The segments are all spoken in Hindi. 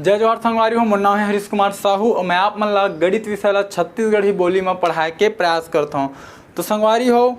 जय जोहार संगवारी हो। मोर नाम है हरीश कुमार साहू और मैं आप मन ला गणित विषय ला छत्तीसगढ़ी बोली में पढ़ाए के प्रयास करता हूँ। तो संगवारी हो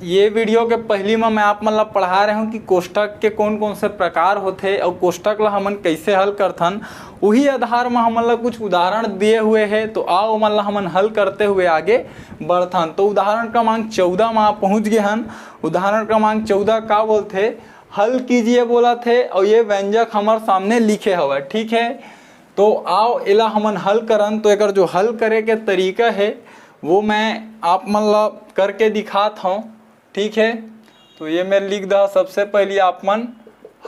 ये वीडियो के पहली में मैं आप मन ला पढ़ा रहा हूँ कि कोष्टक के कौन कौन से प्रकार होते और कोष्टक ला हमन कैसे हल करथन। वही आधार में हमन ला कुछ उदाहरण दिए हुए हैं, तो आओ मन ला हमन हल करते हुए आगे बढ़थन। तो उदाहरण क्रमांक 14 में आप पहुँच गए हन। उदाहरण क्रमांक 14 का बोलते हल कीजिए बोला थे और ये व्यंजक हमारे सामने लिखे हुआ है। ठीक है, तो आओ एला हमन हल करन। तो एक जो हल करे के तरीका है वो मैं आप मन ला करके दिखाता हूँ। ठीक है, तो ये मैं लिख दा सबसे पहले आप मन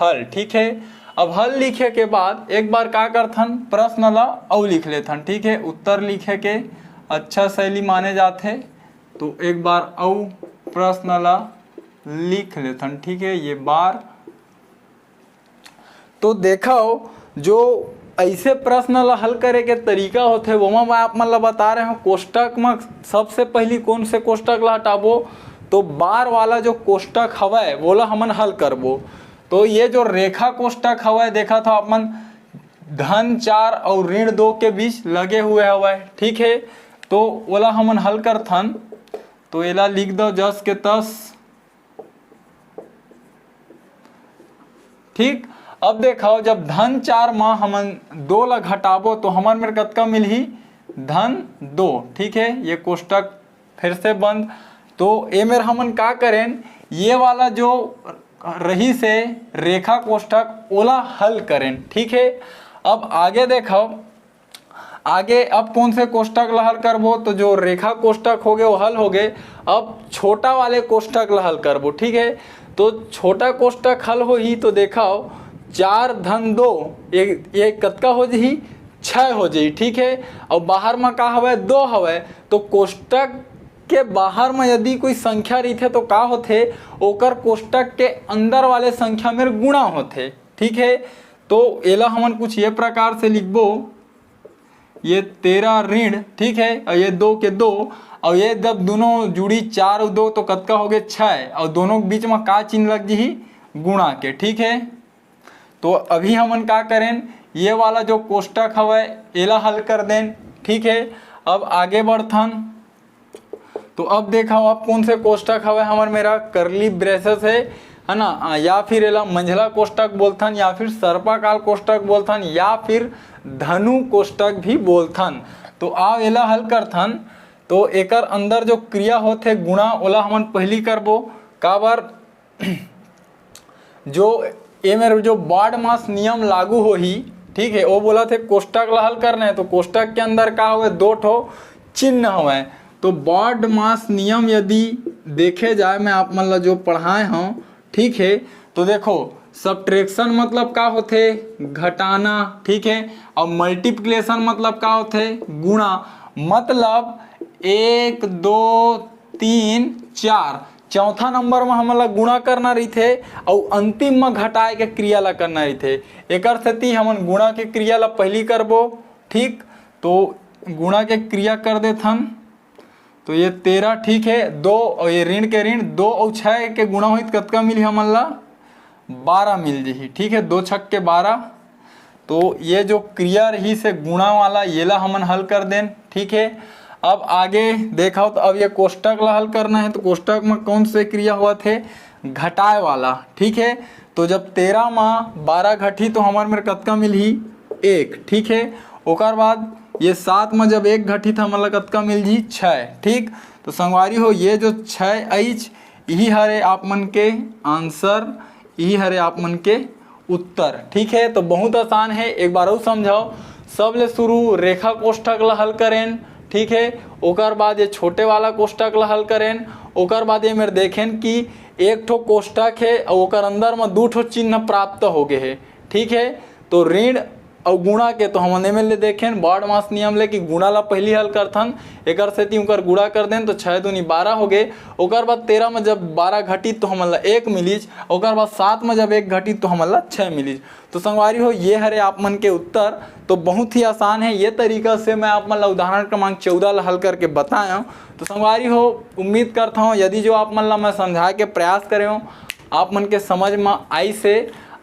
हल। ठीक है, अब हल लिखे के बाद एक बार का करथन प्रश्न ला और लिख लेथन। ठीक है, उत्तर लिखे के अच्छा शैली माने जाते, तो एक बार और प्रश्न ला लिख लेथन। ठीक है, ये बार तो देखो जो ऐसे प्रश्न ला हल करे के तरीका होते वो मैं आप मन ला बता रहे हूँ। कोष्टक में सबसे पहली कौन से कोष्टक ला हटाबो, तो बार वाला जो कोष्टक हवा वो ला हमन हल करबो। तो ये जो रेखा कोष्टक हवा देखा था अपन धन 4 और ऋण 2 के बीच लगे हुए हवा। ठीक है, तो वाला हमन हल करथन। तो एला लिख दो जस के तस। ठीक, अब देखो जब धन 4 में हमन 2 ला घटाबो तो हमन में कतका मिलही धन 2। ठीक है, ये कोष्टक फिर से बंद। तो ए मेर हमन का करें, ये वाला जो रही से रेखा कोष्टक ओला हल करें। ठीक है, अब आगे देखो आगे अब कौन से कोष्टक ला हल करबो, तो जो रेखा कोष्टक हो गए वो हल हो गए। अब छोटा वाले कोष्टक ला हल करबो। ठीक है, तो छोटा कोष्टक हल हो ही तो देखो 4 धन 2 ये कतका हो जी 6 हो जी। ठीक है, और बाहर में का हवे 2 हवे, तो कोष्टक के बाहर में यदि कोई संख्या रही थे तो का होथे ओकर कोष्टक के अंदर वाले संख्या में गुणा होथे। ठीक है, तो एला हमन कुछ ये प्रकार से लिखबो, ये 13 ऋण। ठीक है, और ये 2 के 2 और ये जब दोनों जुड़ी 4 और 2 तो कतका हो गए 6 और दोनों के बीच में का चिन्ह लग जी गुणा के। ठीक है, तो अभी हमन का करें ये वाला जो कोष्टक हवा एला हल कर दें। ठीक है, अब आगे बढ़थन। तो अब देखा आप कौन से कोष्टक हवा हमार मेरा करली ब्रेसेस है ना, या फिर एला मंझला कोष्टक बोलथन, या फिर सर्पाकाल कोष्टक बोलथन, या फिर धनु कोष्टक भी बोलथन। तो आप एला हल करथन। तो एकर अंदर जो क्रिया होते गुणा ओला हमन पहली करबो। काबर जो ए मेरे जो बॉड मास नियम लागू हो ही। ठीक है, वो बोला थे कोष्टक ला हल करना है, तो कोष्टक के अंदर का हुए 2 ठो चिन्ह हुए। तो बॉड मास नियम यदि देखे जाए मैं आप मन ला जो पढ़ाए हूँ। ठीक है, तो देखो सब्ट्रैक्शन मतलब का होते घटाना। ठीक है, और मल्टीप्लिकेशन मतलब का होते गुणा। मतलब 1 2 3 4 चौथा नंबर में हमला गुणा करना रही थे और अंतिम में घटाए के क्रिया ला करना रही थे। एक सेती हमन गुणा के क्रिया ला पहली करबो। ठीक, तो गुणा के क्रिया कर देथन। तो ये 13। ठीक है, 2 और ये ऋण के ऋण 2 और 6 के गुणा हुई कतका मिली हमन ला 12 मिल जी। ठीक है, 2 छक के 12। तो ये जो क्रिया रही से गुणा वाला ये ला हमन हल कर दें। ठीक है, अब आगे देखा तो अब ये कोष्टक ला हल करना है। तो कोष्टक में कौन से क्रिया हुआ थे घटाए वाला। ठीक है, तो जब 13 में 12 घटी तो हमारे में कतका मिली 1। ठीक है, ओकर बाद ये 7 में जब 1 घटी था हमारा कतका मिल जी 6। ठीक, तो संगवारी हो ये जो 6 एच यही हरे आप मन के आंसर, यही हरे आप मन के उत्तर। ठीक है, तो बहुत आसान है, एक बार और समझाओ। सबले शुरू रेखा कोष्टक ला हल करें। ठीक है, ओकर बाद ये छोटे वाला कोष्टक ला हल करें। ओकर बाद ये मेरे देखें कि एक ठो कोष्टक है और ओकर अंदर में 2 ठो चिन्ह प्राप्त हो गए है। ठीक है, तो ऋण और गुणा के तो हम में ले देखें बॉड मास नियम ले कि गुणा ला पहली हल करथन। एक सेती उनकर गुणा कर दें तो 6 दूनी 12 हो गए। ओकर बाद 13 में जब 12 घटी तो हमन ला 1 मिलीज। ओकर बाद 7 में जब 1 घटी तो हमन ला 6 मिलीज। तो संगवारी हो ये हरे आप मन के उत्तर। तो बहुत ही आसान है, ये तरीका से मैं आप मन ला उदाहरण क्रमांक 14 ला हल करके बताया हूँ। तो संगवारी हो उम्मीद करता हूँ यदि जो आप मन ला मैं समझा के प्रयास करे हूँ आप मन के समझ में आई से,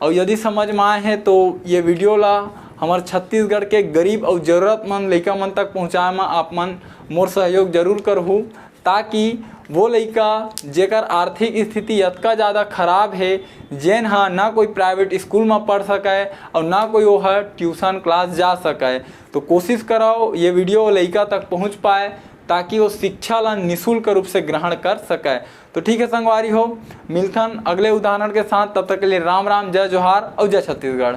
और यदि समझ में आए हैं तो ये वीडियो ला हमार छत्तीसगढ़ के गरीब और ज़रूरतमंद लइका मन तक पहुँचाए में आप मन मोर सहयोग जरूर करहू, ताकि वो लइका जेकर आर्थिक स्थिति अतका ज़्यादा खराब है, जेन हा ना कोई प्राइवेट स्कूल में पढ़ सके और ना कोई वो है ट्यूशन क्लास जा सके, तो कोशिश करो ये वीडियो लइका तक पहुंच पाए ताकि वो शिक्षा ला निःशुल्क रूप से ग्रहण कर सके। तो ठीक है संगवारी हो, मिलथन अगले उदाहरण के साथ, तब तक के लिए राम राम, जय जोहार और जय छत्तीसगढ़।